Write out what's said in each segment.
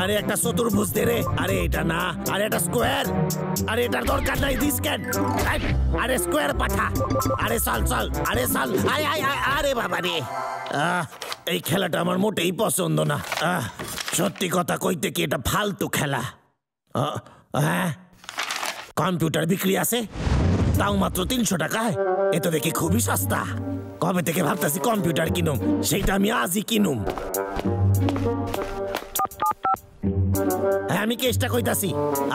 আরে একটা চতুর্ভুজ দে রে। আরে এটা না, আরে এটা স্কোয়ার। আরে এটার দরকার নাই দিস কেন? আরে স্কোয়ার পাঠা। আরে চল চল, আরে চল। আয় আয় আয়। আরে বাবা রে, এই খেলাটা আমার মোটেই পছন্দ না। সত্যি কথা কইতে কি এটা ফালতু খেলা। হ্যাঁ, কম্পিউটার বিক্রি আছে, তাও মাত্র 300 টাকায়। এ তো দেখি খুবই সস্তা। কবে থেকে ভাবতেছি কম্পিউটার কিনুম, সেইটা আমি আজই কিনুম। হ্যাঁ, আমি কেসটা কইতাছি,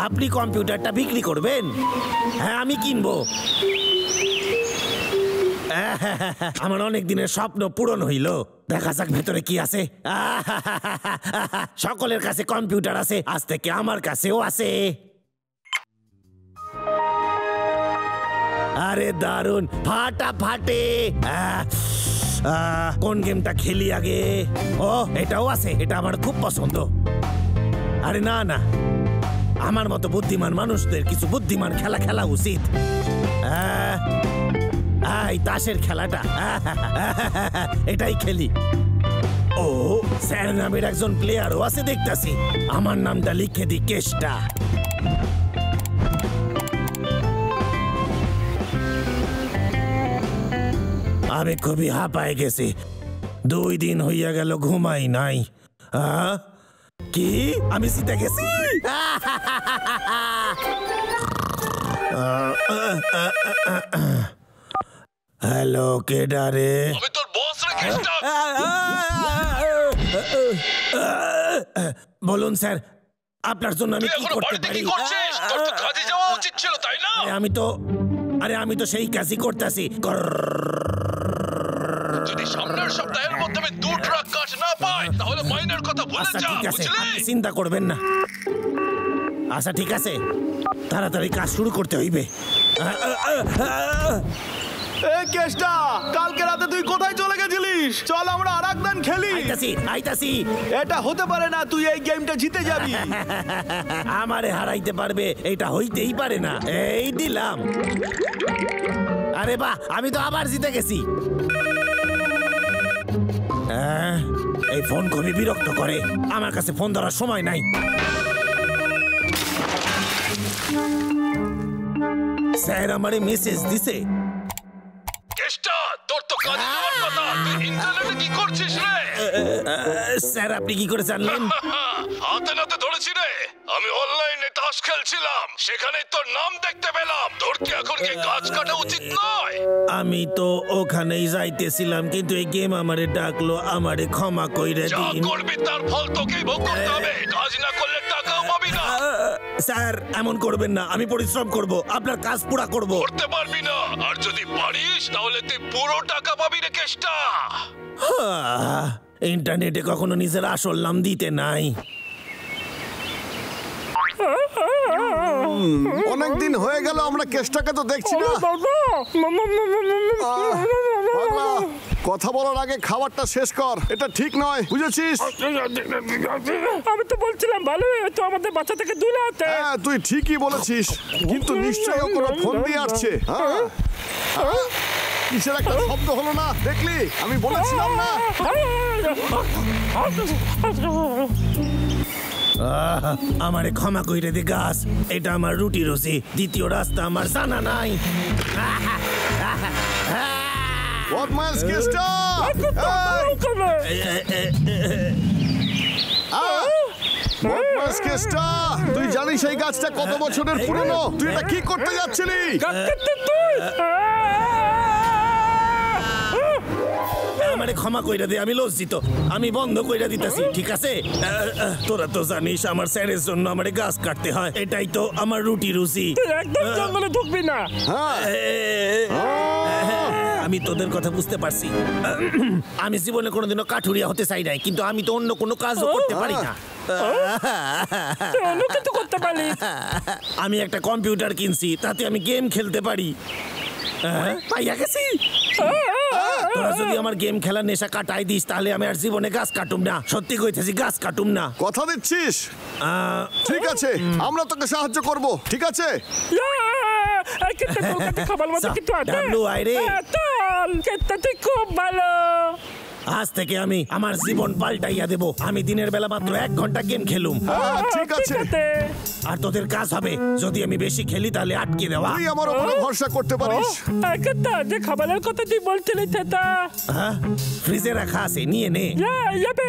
আপনি কম্পিউটারটা বিক্রি করবেন? হ্যাঁ, আমি কিনবো। আমার অনেক দিনের স্বপ্ন পূরণ হইল। দেখা যাক ভেতরে কি আছে। সকলের কাছে কম্পিউটার আছে, আজ থেকে আমার কাছেও আছে। আরে দারুন, ফাটাফাটি। কোন গেমটা খেলি আগে? ও, এটাও আছে, এটা আমার খুব পছন্দ। আরে না না, আমার মতো বুদ্ধিমান মানুষদের কিছু বুদ্ধিমান খেলা খেলা উচিত। এই তাসের খেলাটা, এটাই খেলি। ও, স্যার নামের একজন প্লেয়ারও আছে দেখতাছি। আমার নামটা লিখে দি, কেষ্টা। আমি খুবই হাঁপায় গেছি, 2 দিন হইয়া গেল ঘুমাই নাই। কি আমি জিতে গেছি? হ্যালো, কেডারে? আমি তোর বস রে কেষ্টা। বলুন স্যার, আপনার জন্য আমি কি করতে পারি? তোর তো কাজে যাওয়া উচিত ছিল, তাই না? আমি তো সেই কাজই করতেছি। যদি সামনের সপ্তাহের মধ্যে আমি 2 ট্রাক কাজ না পাই, তাহলে মাইনের কথা ভুলে যা, বুঝলি? আপনি চিন্তা করবেন না। আচ্ছা ঠিক আছে, তাড়াতাড়ি কাজ শুরু করতে হইবে। কেষ্টা, কালকে রাতে তুই কোথায় চলে গেছিলিস? চল আমরা আরেকদিন খেলি। আইতাছি। এটা হতে পারে না, তুই এই গেমটা জিতে যাবি। আমারে হারাইতে পারবে এটা হইতেই পারে না। এই দিলাম। আরে বাহ, আমি তো আবার জিতে গেছি। এই ফোন খুবই বিরক্ত করে, আমার কাছে ফোন ধরার সময় নাই। স্যার আমারে মেসেজ দিছে। কেষ্টা, তোর তো কাজে যাওয়ার কথা, তুই ইন্টারনেটে কি করছিস রে? স্যার আপনি কি করে জানলেন? হাতে নাতে ধরেছি রে। আমি অনলাইনে তাস খেলছিলাম, সেখানে তোর নাম দেখতে পেলাম। তোর কি এখন কি কাজ কাটা উচিত নয়? আমি তো ওখানেই যাইতেছিলাম, কিন্তু এই গেম আমারে ডাকলো। আমারে ক্ষমা কইরে দিন। যা করবি তার ফল তোকেই ভোগ করতে হবে। কাজ না করলে টাকাও পাবি না। স্যার এমন করবেন না, আমি পরিশ্রম করব, আপনার কাজ পুরা করব। করতে পারবি না, আর যদি পারিস তাহলে তুই পুরো টাকা পাবি রে কেষ্টা। ইন্টারনেটে কখনো নিজের আসল নাম দিতে নাই। অনেকদিন হয়ে গেল আমরা কেষ্টাকে তো দেখছি না। কথা বলার আগে খাবারটা শেষ কর, এটা ঠিক নয়, বুঝেছিস? আমি তো বলছিলাম ভালো তো আমাদের বাচ্চা থেকে দূরে আছে। হ্যাঁ তুই ঠিকই বলেছিস, কিন্তু নিশ্চয়ই ও কোনো ফোন দিয়ে আসছে। কিসের একটা শব্দ হলো না, দেখলি? আমি বলেছিলাম না। আমারে ক্ষমা কইরে দে গাছ, এটা আমার রুটি রুচি, দ্বিতীয় রাস্তা আমার জানা নাই। বদমাইশ কেষ্টা! বদমাইশ কেষ্টা, তুই জানিস এই গাছটা কত বছরের পুরনো? তুই এটা কি করতে যাচ্ছিলি? আমারে ক্ষমা কইরা দে, আমি লজ্জিত, আমি বন্ধ কইরা দিতেছি, ঠিক আছে? তোরা তো জানিস আমার স্যারের জন্য আমারে গাছ কাটতে হয়, এটাই তো আমার রুটি রুচি। একদম জঙ্গলে ঢুকবি না। আমি তোদের কথা বুঝতে পারছি। আমি জীবনে কোনোদিনও কাঠুরিয়া হতে চাই নাই, কিন্তু আমি তো অন্য কোনো কাজও করতে পারি না। আমি একটা কম্পিউটার কিনছি, তাতে আমি গেম খেলতে পারি। পাইয়া গেছি। তোরা যদি আমার গেম খেলার নেশা কাটাই দিস, তাহলে আমি আর জীবনে গাছ কাটুম না। সত্যি কইতেছি, গাছ কাটুম না। কথা দিচ্ছিস? ঠিক আছে, আমরা তোকে সাহায্য করব, ঠিক আছে? খুব ভালো। আজ থেকে আমি আমার জীবন পাল্টাইয়া দেব। আমি দিনের বেলা মাত্র 1 ঘন্টা গেম খেলুম। ঠিক আছে। আর তোদের কাজ হবে যদি আমি বেশি খেলি তাহলে আটকে দেওয়া। তুই আমার উপরে ভরসা করতে পারিস। একটা যে খাবারের কথা তুই বলছিলি সেটা হ্যাঁ, ফ্রিজে রাখা আছে, নিয়ে নে। যাবে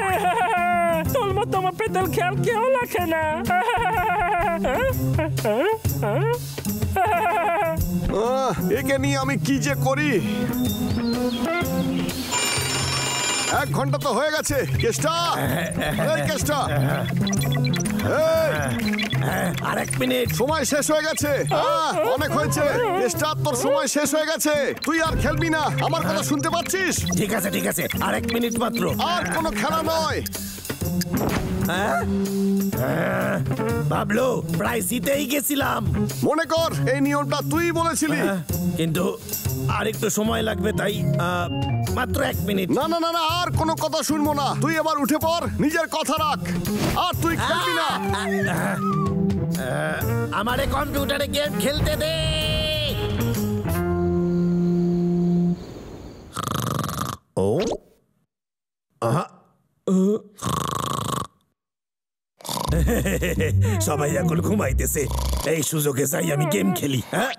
তোর মতো আমার পেটের খেয়াল কেউ রাখে না। একে নিয়ে আমি কি যে করি। 1 ঘন্টা তো হয়ে গেছে। কেষ্টা, এই কেষ্টা, আর 1 মিনিট। সময় শেষ হয়ে গেছে। অনেক হয়েছে কেষ্টা, তোর সময় শেষ হয়ে গেছে। তুই আর খেলবি না, আমার কথা শুনতে পাচ্ছিস? ঠিক আছে ঠিক আছে, আর 1 মিনিট মাত্র। আর কোনো খেলা নয়। ভাবলো প্রায় জিতেই গেছিলাম। মনে কর এই নিয়মটা তুই বলেছিলি। কিন্তু আর একটু সময় লাগবে, তাই মাত্র 1 মিনিট। না না না না, আর কোনো কথা শুনবো না। তুই এবার উঠে পড়, নিজের কথা রাখ। আর তুই খেলবি না। আমারে কম্পিউটারে গেম খেলতে দে। ও সবাই এখন ঘুমাইতেছে, এই সুযোগে চাই আমি গেম খেলি। হ্যাঁ,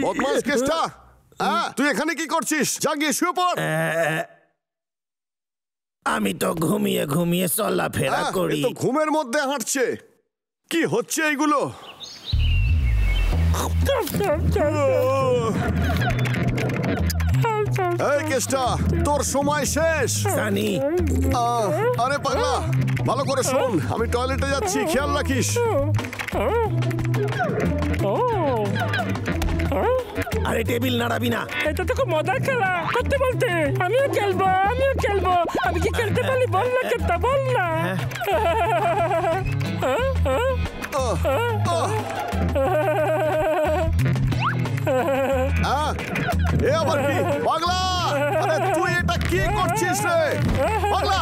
বদমাশ কেষ্টা, তুই এখানে কি করছিস? জাগিয়ে শুয়ে পড়। আমি তো ঘুমিয়ে ঘুমিয়ে চলাফেরা করি। তো ঘুমের মধ্যে হাঁটছে। কি হচ্ছে এইগুলো? এই কেষ্টা, তোর সময় শেষ। জানি। আরে পাগলা, ভালো করে শোন, আমি টয়লেটে যাচ্ছি, খেয়াল রাখিস। আরে টেবিল নাড়াবি না। এটা তো খুব মজার খেলা করতে বলতে। আমিও খেলবো। আমি কি খেলতে পারি? বল না কেতা, বল না। এ আবার কি পাগলা? আরে তুই এটা কি করছিস রে পাগলা?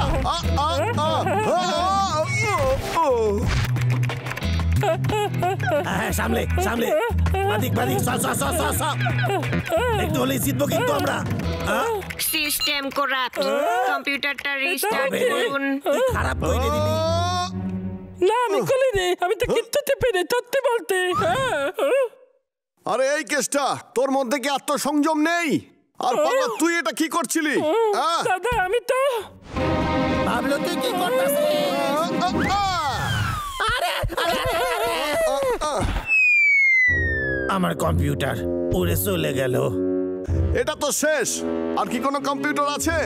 সামলে সামলে, বাদিক বাদিক, একটু হলেই জিতবো কিন্তু আমরা। সিস্টেম করাপ্ট, কম্পিউটারটা রিস্টার্ট করুন। খারাপ কইরে দিবি। না আমি করিনি, আমি তো কিচ্ছু টিপে নেই সত্যি বলতে। আরে এই কেষ্টা, তোর মধ্যে কি আত্মসংযম নেই? আর পাগলা তুই এটা কি করছিলি? দাদা আমি তো ভাবলো তুই কি করতেছিস? আমার কম্পিউটার উড়ে চলে গেল। এটা তো শেষ। আর কি কোনো কম্পিউটার আছে?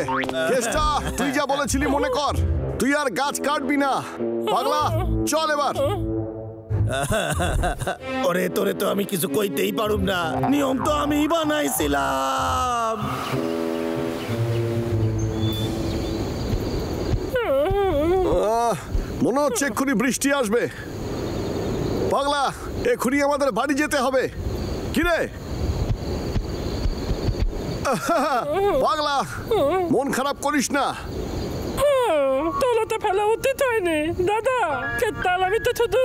কেষ্টা, তুই যা বলেছিলি মনে কর। তুই আর গাছ কাটবি না। পাগলা চল এবার। ওরে তোরে তো আমি কিছু কইতেই পারুম না, নিয়ম তো আমি বানাইছিলাম। মনে হচ্ছে এক্ষুনি বৃষ্টি আসবে। পাগলা, এক্ষুনি আমাদের বাড়ি যেতে হবে। কিরে পাগলা, মন খারাপ করিস না। তোলাতে ফেলা উচিত হয়নি দাদা। কেতাল আমি তো শুধু।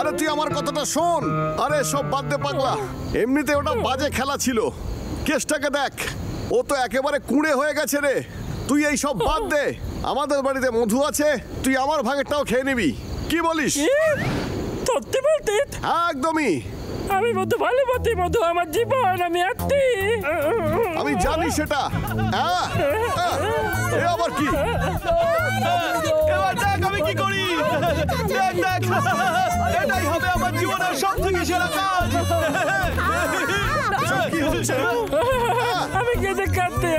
আরে তুই আমার কথাটা শোন। আরে সব বাদ দে পাগলা, এমনিতে ওটা বাজে খেলা ছিল। কেসটাকে দেখ, ও তো একেবারে কুঁড়ে হয়ে গেছে রে। তুই এই সব বাদ দে। আমাদের বাড়িতে মধু আছে, তুই আমার ভাগেরটাও খেয়ে নিবি। কি বলিস? সত্যি বলতে একদমই। আমি মধু ভালোবাসি, মধু আমার জীবন। আমি আত্মি, আমি জানি সেটা। এ আবার কি? এবার দেখ আমি কি করি। দেখ দেখ, এটাই হবে আমার জীবনের সবথেকে সেরা কাজ। কি হচ্ছে? আমি কেঁদে কাঁদতে।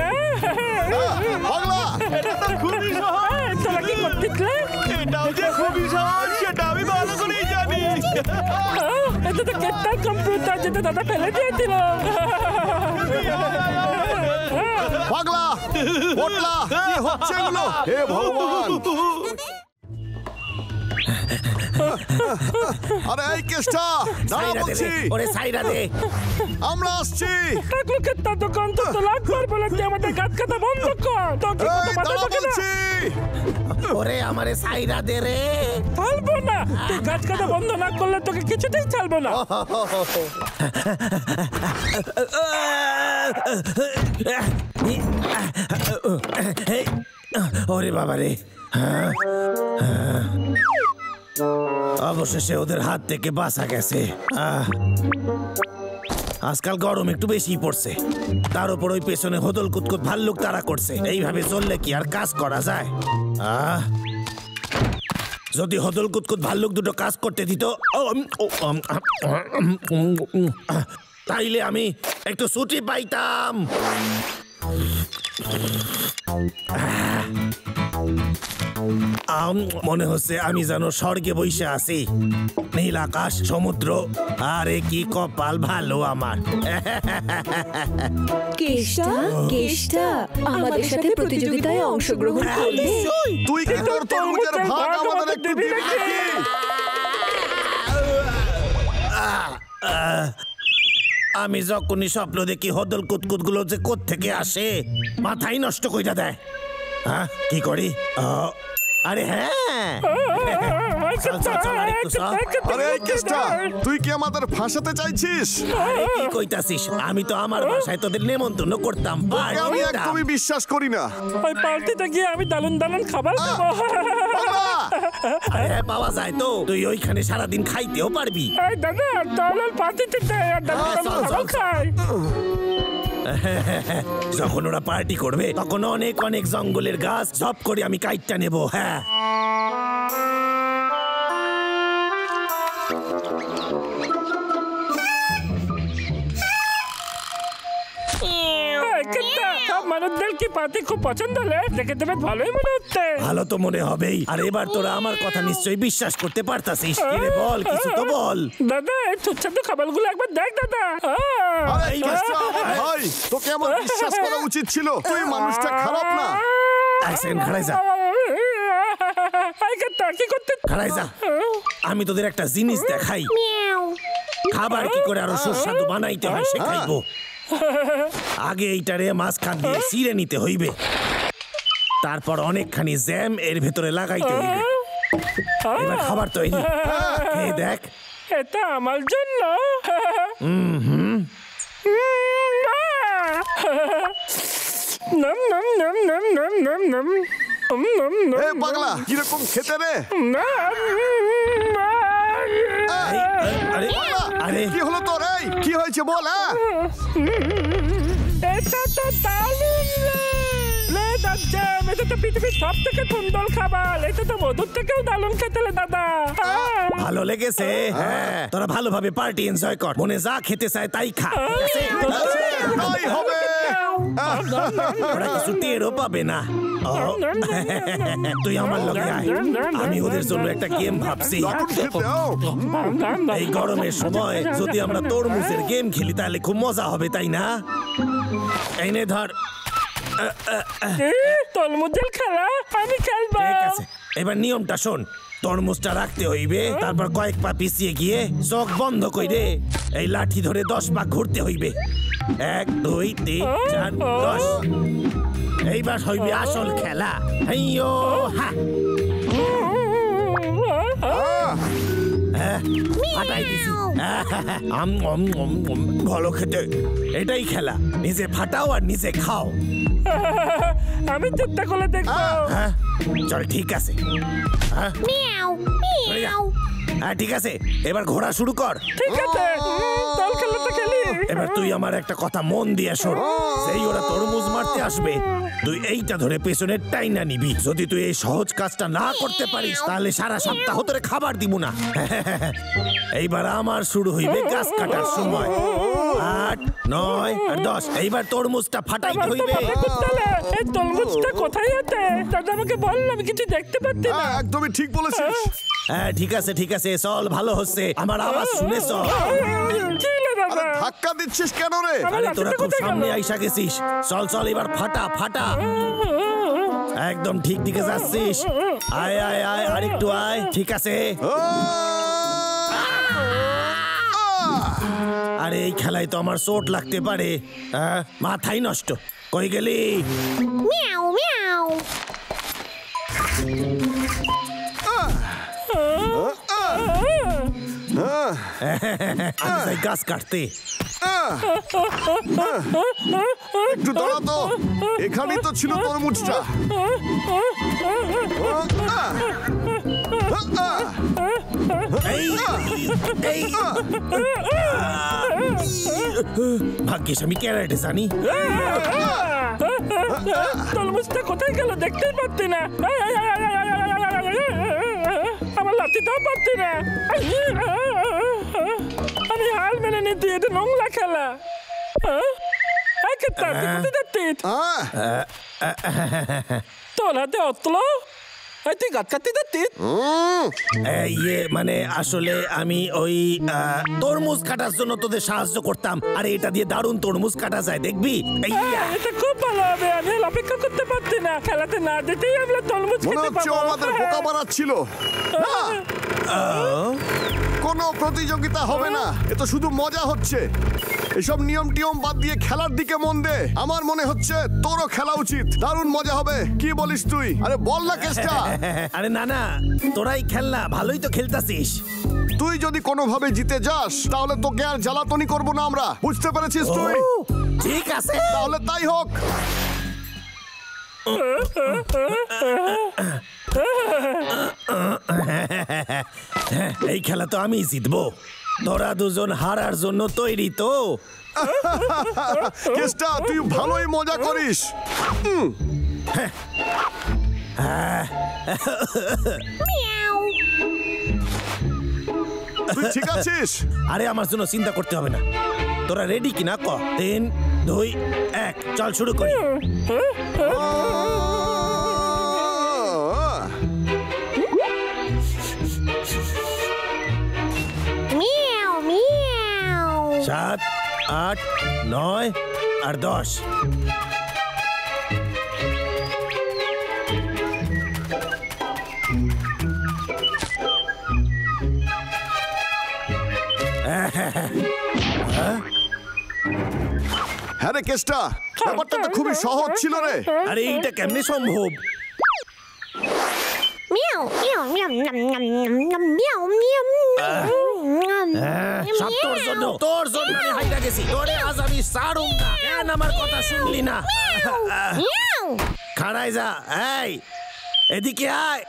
পাগলা, এটা তো খুবই সহজ। তোরা কি করতেছিলে? এটাও যে খুবই সহজ সেটা আমি ভালো করেই জানি। এটা তো কেতাল কম্পিউটার, যেটা দাদা ফেলে দিয়েছিল। পাগলা পটলা কি হচ্ছে এগুলো হে ভগবান আরে এই কেষ্টা দাঁড়া সাইরা দে বলছি রে, ওরে সাইরা দে। আমরা আসছি টাকলু কেত্তা দোকান তো লাগবার বলে তুই আমাদের গাছ কাটা বন্ধ কর তোকে এই দাঁড়া বলছি ওরে আমারে সাইরা দে রে। ছাড়বো না তুই গাছ কাটা বন্ধ না করলে তোকে কিছুতেই ছাড়বো না ওরে বাবা রে। অবশেষে ওদের হাত থেকে বাঁচা গেছে। আজকাল গরম একটু বেশি পড়ছে, তার উপর ওই পেছনে হদল কুতকুত ভাল্লুক তারা করছে। এইভাবে চললে কি আর কাজ করা যায়? যদি হদল কুতকুত ভাল্লুক দুটো কাজ করতে দিত তাইলে আমি একটু ছুটি পাইতাম। মনে হচ্ছে আমি যেন স্বর্গে বসে আছি। নীল আকাশ, সমুদ্র, আরে কি কপাল ভালো আমার। কেষ্টা আমাদের সাথে প্রতিযোগিতায় অংশগ্রহণ করবে? তুই কি তোর তরমুজের ভাগ আমাদের একটু দিবি নাকি? আমি যখনই স্বপ্ন দেখি হদল কুতকুত গুলো যে কোত্থেকে আসে মাথাই নষ্ট কইরা দেয়। হ্যাঁ কি করি? আরে হ্যাঁ, চল, চল, চল, আরেকটু চল। আরে এই কেষ্টা তুই কি আমাদের ফাঁসাতে চাইছিস? আরে কি কইতাছিস? আমি তো আমার বাসায় তোদের নেমন্তন্ন করতাম। তোকে আমি একদমই বিশ্বাস করি না। ওই পার্টিতে গিয়ে আমি দালুন দালুন খাবার দেবো। বাবা! আরে হ্যাঁ, পাওয়া যায় তো। তুই ওইখানে সারাদিন খাইতেও পারবি। এই দাদা তাহলে পার্টিতে দালুন দালুন খাবার খাই। যখন ওরা পার্টি করবে তখন অনেক অনেক জঙ্গলের গাছ সব করে আমি কাইটটা নেব। হ্যাঁ সব মানুষদের কি পার্টি খুব পছন্দ হলে দেখে দেবে ভালোই মনে হচ্ছে। ভালো তো মনে হবেই। আর এবার তোরা আমার কথা নিশ্চয়ই বিশ্বাস করতে পারতাছিস। কিরে বল, কিছু তো বল। দাদা এই সুস্বাদু খাবারগুলো একবার দেখ দাদা। আরে এই কেষ্টা ভাই তোকে আমার বিশ্বাস করা উচিত ছিল। তুই মানুষটা খারাপ না। এক সেকেন্ড খাড়াই যা, কি করতে? খাড়াই যা। আমি তোদের একটা জিনিস দেখাই। খাবার কি করে আরো সুস্বাদু বানাইতে হয় শেখাইবো। আগে এইটারে মাঝখান দিয়ে ছিঁড়ে নিতে হইবে, তারপর অনেকখানি জ্যাম এর ভেতরে লাগাইতে হইবে। এবার খাবার তৈরি। এই দেখ, এটা আমার জন্য। নম নম নম নম নম নম নম এ পাগলা কিরকম খেতে রে? আরে আরে কি হলো তোর? এই কি হয়েছে বল? এটা তো দারুণ রে দাদা। এটা তো পৃথিবীর সব থেকে সুন্দর খাবার। এটা তো মধুর থেকেও দারুণ খেতে দাদা। ভালো লেগেছে? হ্যাঁ, তোরা ভালোভাবে পার্টি এনজয় কর। মনে যা খেতে চায় তাই খা। তাই হবে। ওরা কিছু টেরও পাবে না। তুই আমার লগে আয়, আমি ওদের জন্য একটা গেম ভাবছি। এই গরমের সময় যদি আমরা তরমুজের গেম খেলি তাহলে খুব মজা হবে, তাই না? এই নে ধর। তরমুজের খেলা আমি খেলবো। ঠিক আছে, এবার নিয়মটা শোন। তরমুজটা রাখতে হইবে, তারপর কয়েক পা পিছিয়ে গিয়ে চোখ বন্ধ কইরে এই লাঠি ধরে 10 পা ঘুরতে হইবে। 1 2 3 4 10। এইবার হইবে আসল খেলা। হাইয়ো হা। হাঁটাই দিছি। ভালো খেতে। এটাই খেলা, নিজে ফাটাও আর নিজে খাও। আমি চেষ্টা করে দেখবো। হ্যাঁ চল, ঠিক আছে। হ্যাঁ ঠিক আছে, এবার ঘোরা শুরু কর। ঠিক আছে, চল খেলাটা খেলি। এবার তুই আমার একটা কথা মন দিয়ে শোন। যেই ওরা তরমুজ মারতে আসবে তুই এইটা ধরে পেছনে টাইনা নিবি। যদি তুই এই সহজ কাজটা না করতে পারিস তাহলে সারা সপ্তাহ তোরে খাবার দিব না। এইবার আমার শুরু হইবে গাছ কাটার সময়। 8 9 আর 10। এইবার তরমুজটা ফাটাইতে হইবে। এই তরমুজটা কোথায় আছে দাদা আমাকে বল, আমি কিছু দেখতে পাচ্ছি না। হ্যাঁ, একদমই ঠিক বলেছিস। হ্যাঁ ঠিক আছে চল, ভালো হচ্ছে, আমার আওয়াজ শুনেছ? কি না আরে দাদা, ধাক্কা দিচ্ছিস কেন রে? আরে তোরা খুব সামনে আইসা গেছিস, চল এবার ফাটা। একদম ঠিক দিকে যাচ্ছিস, আয় আরেকটু আয়, ঠিক আছে। আরে এই খেলায় তো আমার চোট লাগতে পারে, মাথাই নষ্ট। কই গেলি? মিয়াও মিয়াও। আমি যাই গাছ কাটতে। একটু দাঁড়া তো, এখানেই তো ছিল তরমুজটা। এই ভাগ্যিস আমি ক্যারেটে জানি। তরমুজটা কোথায় গেল দেখতেই পাচ্ছি না, আমার লাঠিটাও পাচ্ছি না। আমি হাল মেনে নিতে, এটা নোংরা খেলা। তোর হাতে অতলো তুই গাছ কাটতে যাচ্ছিস? ইয়ে মানে আসলে আমি ওই তরমুজ কাটার জন্য তোদের সাহায্য করতাম। আরে এটা দিয়ে দারুণ তরমুজ কাটা যায়, দেখবি? এটা খুব ভালো হবে, আমি অপেক্ষা করতে পারছি না। খেলাতে না যেতেই আমরা তরমুজ মনে খেতে হচ্ছে পাবো। আমাদের বোকা বানাচ্ছিল। কোনো প্রতিযোগিতা হবে না, এ তো শুধু মজা হচ্ছে। এসব নিয়ম টিয়ম বাদ দিয়ে খেলার দিকে মন দে। আমার মনে হচ্ছে তোরও খেলা উচিত, দারুণ মজা হবে। কি বলিস তুই? আরে বল না কেসটা। আরে না তোরাই খেল না, ভালোই তো খেলতাছিস। তুই যদি কোনোভাবে জিতে যাস তাহলে তোকে আর জ্বালাতনি করবো না আমরা, বুঝতে পেরেছিস তুই? ঠিক আছে তাহলে তাই হোক। এই খেলা তো আমি জিতবো। তোরা দুজন হারার জন্য তৈরি তো? কেসটা তুই ভালোই মজা করিস। তুই ঠিক আছিস? আরে আমার জন্য চিন্তা করতে হবে না, তোরা রেডি কিনা ক? 3, 2, 1 চল শুরু করি। মিয়াও মিয়াও। 7, 8, 9 আর 10। হ্যাঁ রে কেসটা, ব্যাপারটা তো খুবই সহজ ছিল রে। আরে এইটা কেমনে সম্ভব? মিয়াও মিয়াও মিয়াও মিয়াও মিয়াও সব তোর জন্য আমি হাইরা গেছি। তোরে আজ আমি ছাড়ুম না। কেন আমার কথা শুনলি না? মিয়াও। খাড়াই যা, এই এদিকে আয়।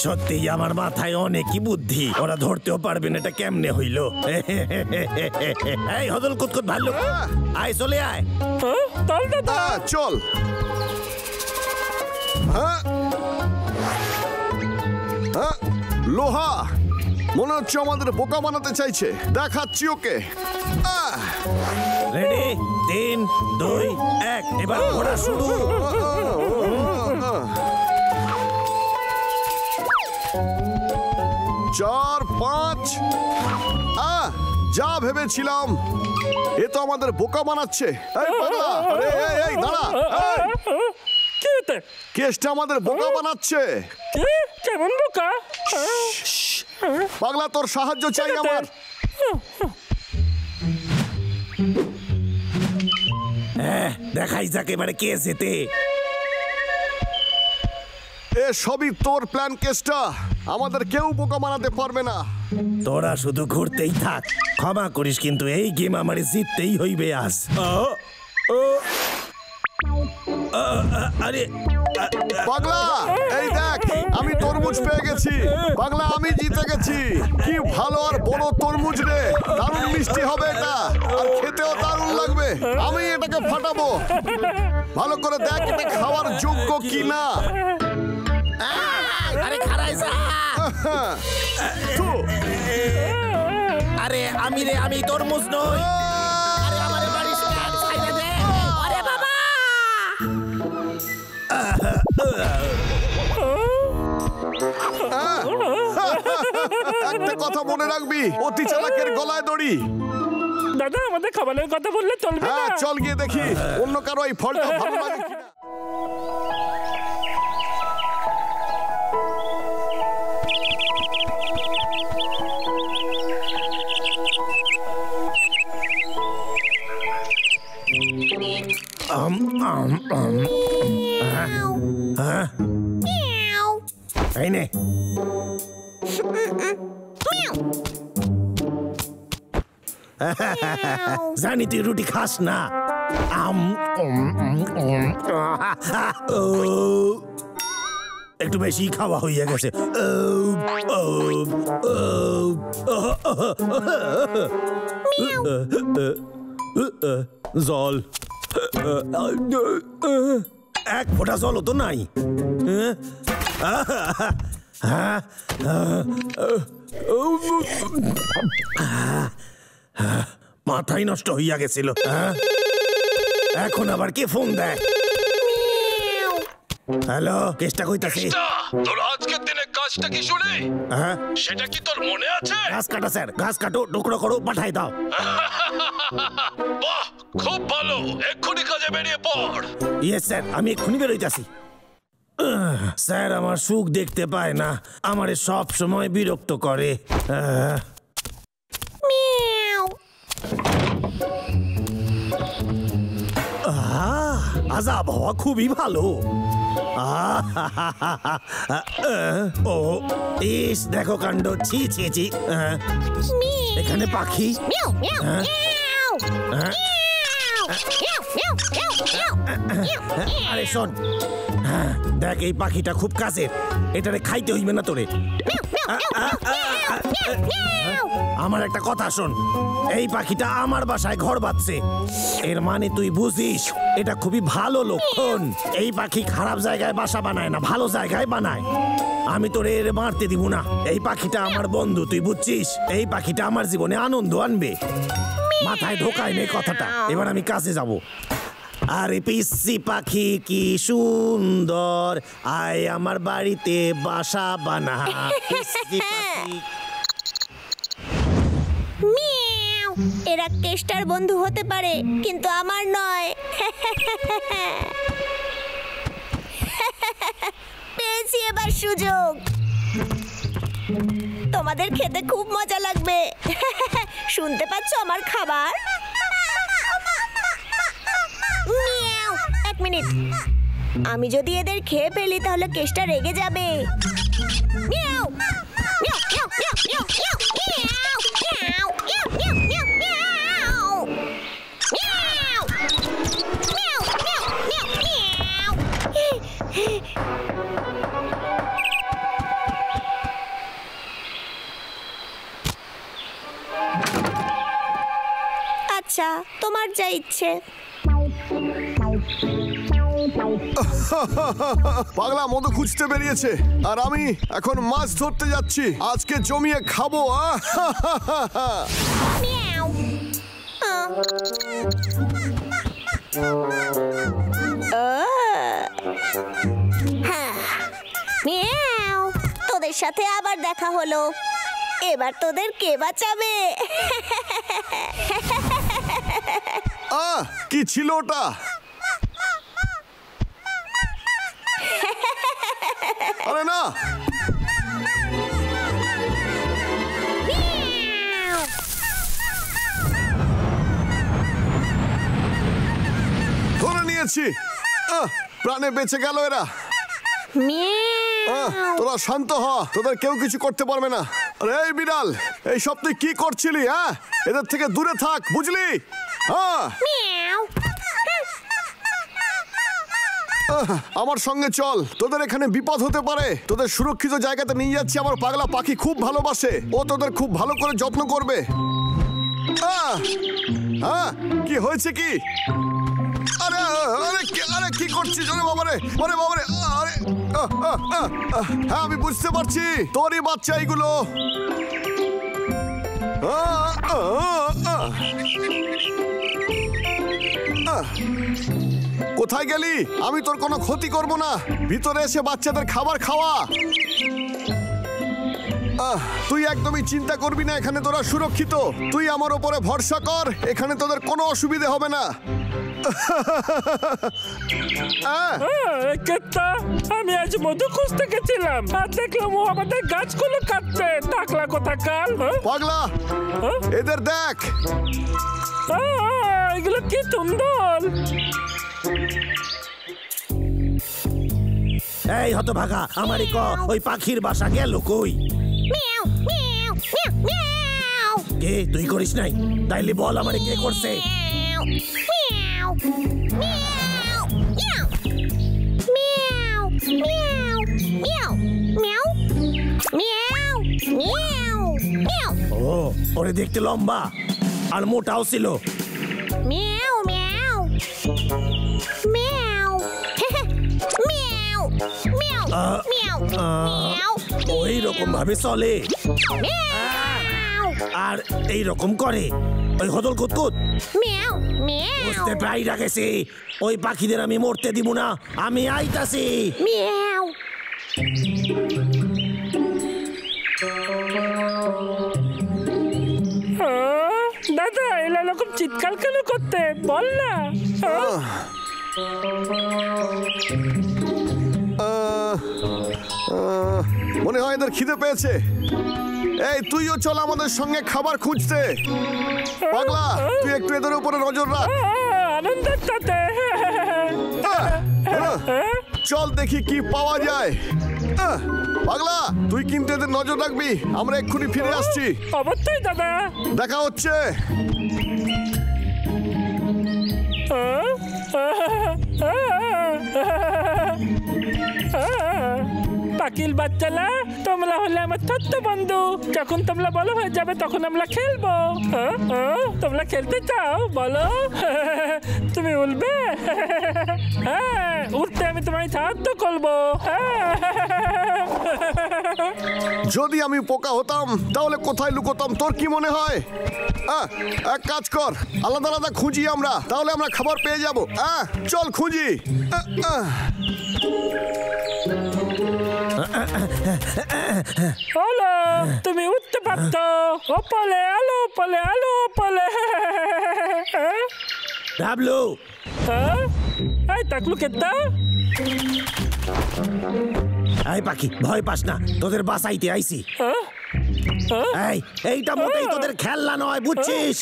সত্যি আমার মাথায় অনেকই বুদ্ধি, ওরা ধরতেও পারবে না এটা কেমনে হইল। এই হদল কুতকুত ভাল্লুক, আয় চলে আয়। চল। লোহা মনে হচ্ছে আমাদের বোকা বানাতে চাইছে, দেখাচ্ছি ওকে। রেডি 3, 2, 1 এবার ঘোড়া শুরু। 4, 5 যা ভেবেছিলাম, এ তো আমাদের বোকা বানাচ্ছে। এই পাগলা, আরে এই দাঁড়া। কেসটা আমাদের বোকা বানাচ্ছে। কেমন বোকা? পাগলা তোর সাহায্য চাই আমার। দেখাই যাক এবারে কে জেতে। এ সবই তোর প্ল্যান কেসটা, আমাদের কেউ বোকা বানাতে পারবে না। তোরা শুধু ঘুরতেই থাক, ক্ষমা করিস কিন্তু এই গেম আমার জিততেই হইবে আজ। আরে পাগলা এই দেখ, আমি তরমুজ পেয়ে গেছি। পাগলা আমি জিতে গেছি। কি ভালো আর বড় তরমুজ রে, দারুণ মিষ্টি হবে এটা, আর খেতেও দারুণ লাগবে। আমি এটাকে ফাটাবো, ভালো করে দেখ এটা খাওয়ার যোগ্য কিনা। আরে খারাই যা। আরে আমি তরমুজ নই। একটা কথা মনে রাখবি, অতি চালাকের গলায় দড়ি। দাদা আমাদের খাবারের কথা বললে চলবে না? হ্যাঁ চল গিয়ে দেখি অন্য কারো এই ফলটা ভালো লাগে কিনা। এই নে। জানি তুই রুটি খাস না। একটু বেশি খাওয়া হয়ে গেছে। জল, এক ফোঁটা জলও তো নাই। মাথাই নষ্ট হইয়া গেছিল। এখন আবার কে ফোন দেয়? হ্যালো, কেষ্টা কইতাছি। তোর আজকের দিনে কাজটা কি শুনে? সেটা কি তোর মনে আছে? ঘাস কাটা স্যার, ঘাস কাটো, টুকরো করো, পাঠাই দাও। বাহ, খুব ভালো, এক্ষুনি কাজে বেরিয়ে পড়। ইয়েস স্যার, আমি এক্ষুনি বেরোইতাছি। স্যার আমার সুখ দেখতে পায় না, আমারে সব সময় বিরক্ত করে। আজ আবহাওয়া খুবই ভালো। ও ইস, দেখো কাণ্ড, ছি ছি ছি। এখানে পাখি। আরে শোন, দেখ এই পাখিটা খুব কাছের, এটারে খাইতে হইবে না তোরে। আমার একটা কথা শোন, এই পাখিটা আমার বাসায় ঘর বাঁধছে, এর মানে তুই বুঝিস এটা খুবই ভালো লক্ষণ। এই পাখি খারাপ জায়গায় বাসা বানায় না, ভালো জায়গায় বানায়। আমি তোরে এর মারতে দিব না, এই পাখিটা আমার বন্ধু, তুই বুঝছিস? এই পাখিটা আমার জীবনে আনন্দ আনবে, মাথায় ঢোকায় নেই কথাটা। এবার আমি কাজে যাব। আরে পিসি পাখি কি সুন্দর, আয় আমার বাড়িতে বাসা বানা। পিসি পাখি। এরা কেষ্টার বন্ধু হতে পারে, কিন্তু আমার নয়। পেয়েছি এবার সুযোগ। তোমাদের খেতে খুব মজা লাগবে। শুনতে পাচ্ছ আমার খাবার? এক মিনিট, আমি যদি এদের খেয়ে ফেলি তাহলে কেষ্টা রেগে যাবে। আচ্ছা, তোমার যা ইচ্ছে। পাগলা মধু খুঁজতে বেরিয়েছে, আর আমি এখন মাছ ধরতে যাচ্ছি। আজকে জমিয়ে খাবো। তোদের সাথে আবার দেখা হলো, এবার তোদের কে বাঁচাবে? কি ছিল ওটা? আরে না, ধরে নিয়েছি। প্রাণে বেঁচে গেল এরা। তোরা শান্ত হ, তোদের কেউ কিছু করতে পারবে না। আরে এই বিড়াল, এই সব তুই কি করছিলি? এদের থেকে দূরে থাক, বুঝলি? আমার সঙ্গে চল, তোদের এখানে বিপদ হতে পারে। তোদের সুরক্ষিত জায়গাতে নিয়ে যাচ্ছি। আমার পাগলা পাখি খুব ভালোবাসে, ও তোদের খুব ভালো করে যত্ন করবে। কি হয়েছে কি? আরে আরে আরে কি করছিস? আরে বাবারে, আরে বাবারে, আরে হ্যাঁ আমি বুঝতে পারছি, তোরই বাচ্চা এইগুলো। কোথায় গেলি? আমি তোর কোনো ক্ষতি করব না। ভিতরে এসে বাচ্চাদের খাবার খাওয়া। তুই একদমই চিন্তা করবি না, এখানে তোরা সুরক্ষিত। তুই আমার উপরে ভরসা কর, এখানে তোদের কোনো অসুবিধে হবে না। আমি আজ মধু খুঁজতে গেছিলাম আর দেখলাম ও আমাদের গাছগুলো কাটছে। টাকলা কোথাকার পাগলা, এদের দেখ। এগুলো কি সুন্দর। এই হতভাগা, আমারই ক ওই পাখির বাসা গেল কই? কে? তুই করিস নাই? তাইলে বল আমারে কে করছে? ও, ওরে দেখতে লম্বা আর মোটাও ছিল। ওই রকম ভাবে চলে আর এই রকম করে ওই হদল কুতকুত। বুঝতে প্রায় গেছি, ওই পাখিদের আমি মরতে দিব না। আমি আইতাছি। দাদা এরকম চিৎকার কেন করতে বল না। মনে হয় এদের খিদে পেয়েছে। এই তুইও চল আমাদের সঙ্গে খাবার খুঁজতে। পাগলা, তুই একটু এদের উপরে নজর রাখ। আনন্দের সাথে চল দেখি কি পাওয়া যায়। পাগলা, তুই কিন্তু এদের নজর রাখবি। আমরা এক্ষুনি ফিরে আসছি। অবশ্যই দাদা, দেখা হচ্ছে। পাখির বাচ্চারা, তোমরা হলে আমার ছোট্ট বন্ধু। যখন তোমরা বড় হয়ে যাবে তখন আমরা খেলবো। তোমরা খেলতে চাও? বলো। তুমি উঠবে? হ্যাঁ, উঠতে আমি তোমায় সাহায্য করবো। যদি আমি পোকা হতাম তাহলে কোথায় লুকোতাম তোর কি মনে হয়? এক কাজ কর, আলাদা আলাদা খুঁজি আমরা, তাহলে আমরা খাবার পেয়ে যাবো। চল খুঁজি। হলো, তুমি উঠতে পারতো। ওপলে আলো, ওপলে আলো, ওপলে। ডাবলু, এই টাকলু কেতা। এই পাখি, ভয় পাস না, তোদের বাসাইতে আইছি। এইটা মোটেই তোদের খেলনা নয়, বুঝছিস?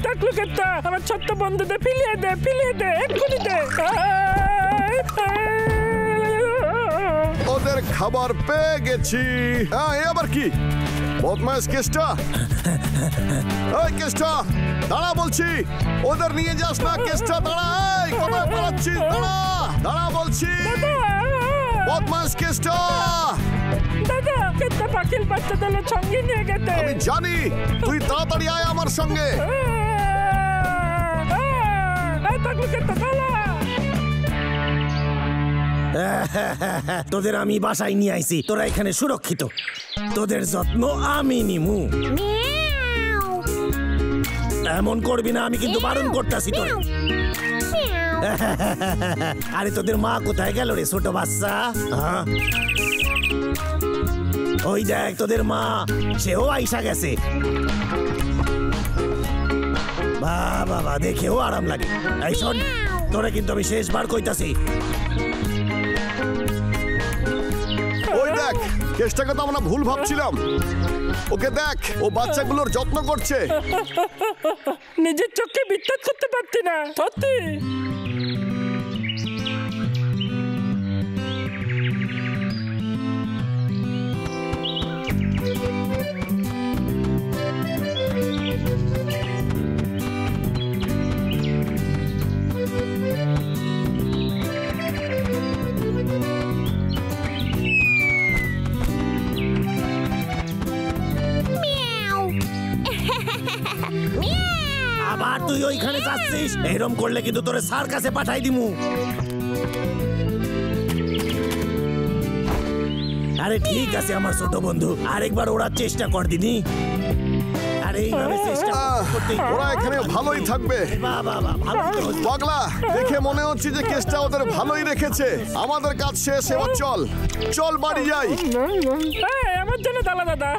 টাকলু কেতা, আমার ছোট্ট বন্ধুদের ফিলিয়ে দে, ফিলিয়ে দে, এক্ষুনি দে। ওদের খাবার পেয়ে গেছি। আবার কি বদমাইশ কেষ্টা? এই কেষ্টা, দাঁড়া বলছি। ওদের নিয়ে যাস না কেষ্টা, দাঁড়া। এই কোথায় পালাচ্ছিস? দাঁড়া, দাঁড়া বলছি। বদমাইশ কেষ্টা। দাদা, কেতা পাখির বাচ্চাদের সঙ্গে নিয়ে গেছে। আমি জানি, তুই তাড়াতাড়ি আয় আমার সঙ্গে। তোদের আমি বাসায় নিয়ে আইছি, তোরা এখানে সুরক্ষিত। তোদের যত্ন আমি নিমু। এমন করবি না, আমি কিন্তু বারণ করতেছি তোর। আরে তোদের মা কোথায় গেল রে ছোট বাচ্চা? ওই দেখ তোদের মা, সেও আইসা গেছে। বাবা, দেখেও আরাম লাগে। এই শোন, তোরা কিন্তু আমি শেষবার কইতাছি। ওই দেখ, কেষ্টাকে তো আমরা ভুল ভাবছিলাম। ওকে দেখ, ও বাচ্চাগুলোর যত্ন করছে। নিজের চোখে বিশ্বাস করতে পারছি না, সত্যি। আবার তুই ওইখানে যাচ্ছিস? এরম করলে কিন্তু তোরে স্যার কাছে পাঠাই দিমু। আরে ঠিক আছে আমার ছোট বন্ধু, আরেকবার ওড়ার চেষ্টা কর দিনি। আর আরে এইভাবে চেষ্টা করতেই ওরা এখানে ভালোই থাকবে। বাহ বাহ বাহ, ভালো তো হচ্ছে। পাগলা, দেখে মনে হচ্ছে যে কেসটা ওদের ভালোই রেখেছে। আমাদের কাজ শেষ, এবার চল চল বাড়ি যাই। এই, আমার জন্য দাদা দাদা